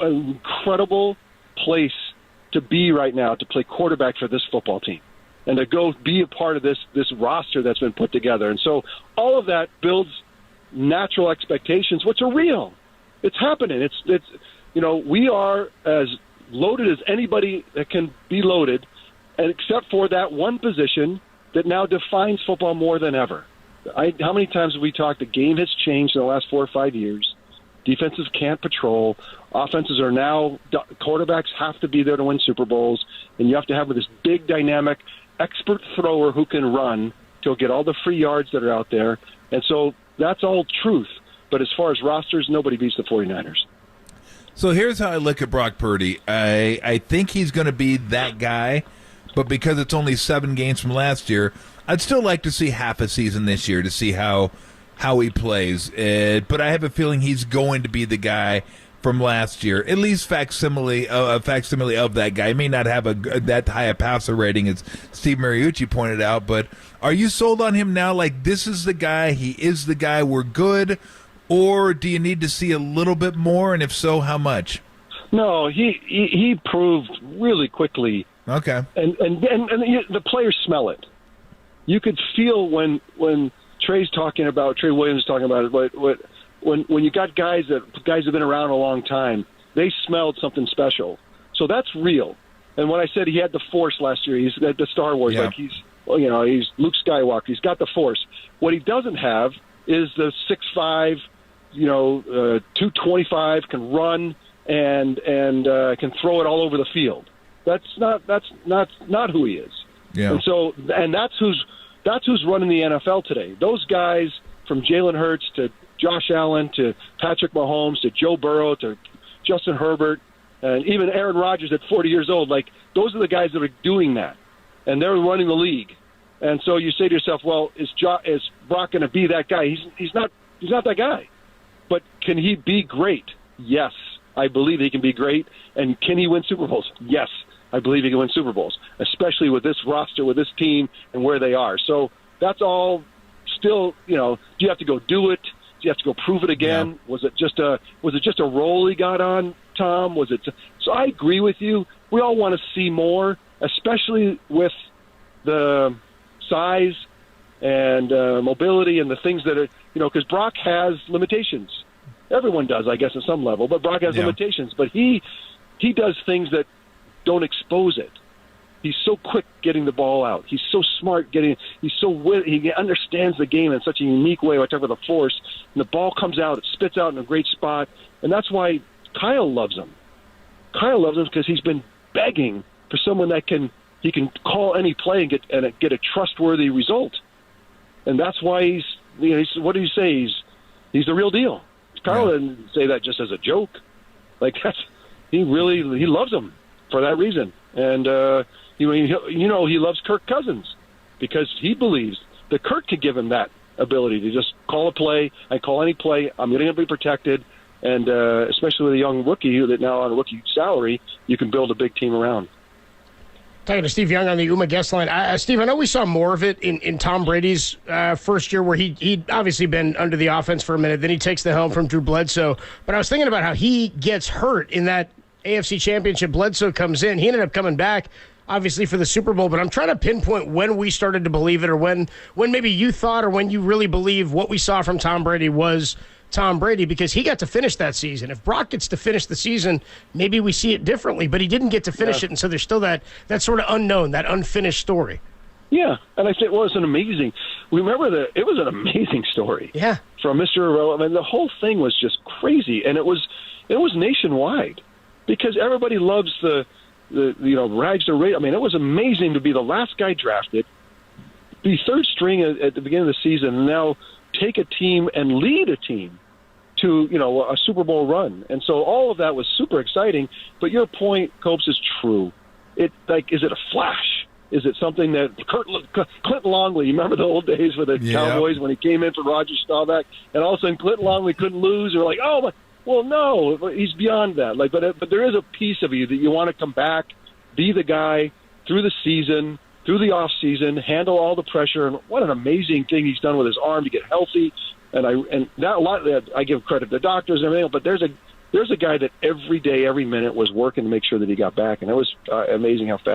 an incredible place to be right now to play quarterback for this football team and to go be a part of this roster that's been put together. And so all of that builds natural expectations, which are real. It's happening. It's we are as loaded as anybody that can be loaded, and except for that one position that now defines football more than ever. How many times have we talked? The game has changed in the last 4 or 5 years. Defenses can't patrol. Offenses are now – quarterbacks have to be there to win Super Bowls, and you have to have this big, dynamic, expert thrower who can run to get all the free yards that are out there. And so that's all truth. But as far as rosters, nobody beats the 49ers. So here's how I look at Brock Purdy. I think he's going to be that guy, but because it's only 7 games from last year, I'd still like to see half a season this year to see how he plays. But I have a feeling he's going to be the guy from last year, at least facsimile of that guy. He may not have that high a passer rating as Steve Mariucci pointed out, but are you sold on him now? Like, this is the guy, he is the guy, we're good? Or do you need to see a little bit more, and if so, how much? No, he proved really quickly. Okay. And the players smell it. You could feel when Trey Williams is talking about it, when you got guys have been around a long time, they smelled something special. So that's real. And when I said he had the Force last year, he's at the Star Wars, yeah. like he's Luke Skywalker. He's got the Force. What he doesn't have is the 6'5", 225, can run and can throw it all over the field. That's not who he is. Yeah. And that's who's running the NFL today. Those guys, from Jalen Hurts to Josh Allen to Patrick Mahomes to Joe Burrow to Justin Herbert and even Aaron Rodgers at 40 years old, like, those are the guys that are doing that, and they're running the league. And so you say to yourself, well, is Brock going to be that guy? He's not that guy. But can he be great? Yes, I believe he can be great. And can he win Super Bowls? Yes, I believe he can win Super Bowls, especially with this roster, with this team, and where they are. So that's all still, do you have to go do it? Do you have to go prove it again? Yeah. Was it just a role he got on, Tom? So I agree with you. We all want to see more, especially with the size and mobility and the things that are, because Brock has limitations. Everyone does, I guess, at some level, but Brock has limitations. But he does things that don't expose it. He's so quick getting the ball out. He's so smart he understands the game in such a unique way, whatever the Force, and the ball comes out, it spits out in a great spot, and that's why Kyle loves him. Kyle loves him because he's been begging for someone that he can call any play and get a trustworthy result. And that's why he's what do you say? He's the real deal. Kyle didn't say that just as a joke. Like, he loves him for that reason. And he loves Kirk Cousins because he believes that Kirk could give him that ability to just call a play. I call any play. I'm going to be protected. And especially with a young rookie that now on a rookie salary, you can build a big team around. Talking to Steve Young on the UMA guest line. Steve, I know we saw more of it in Tom Brady's first year where he'd obviously been under the offense for a minute. Then he takes the helm from Drew Bledsoe. But I was thinking about how he gets hurt in that AFC Championship. Bledsoe comes in. He ended up coming back, obviously, for the Super Bowl. But I'm trying to pinpoint when we started to believe it, or when maybe you thought, or when you really believe what we saw from Tom Brady was Tom Brady, because he got to finish that season. If Brock gets to finish the season, maybe we see it differently, but he didn't get to finish it, and so there's still that sort of unknown, that unfinished story. Yeah, and I think it was an amazing story. Yeah. From Mr. Irrelevant. The whole thing was just crazy, and it was nationwide because everybody loves the rags to riches. I mean, it was amazing to be the last guy drafted, be third string at the beginning of the season, and now take a team and lead a team to, a Super Bowl run. And so all of that was super exciting. But your point, Copes, is true. Is it a flash? Is it something that Clinton Longley, you remember the old days with the Cowboys when he came in for Roger Staubach, and all of a sudden Clinton Longley couldn't lose? They're like, oh, well, no, he's beyond that. But there is a piece of you that you want to come back, be the guy through the season, through the off season, handle all the pressure, and what an amazing thing he's done with his arm to get healthy. And I give credit to the doctors and everything, but there's there's a guy that every day, every minute was working to make sure that he got back, and it was amazing how fast.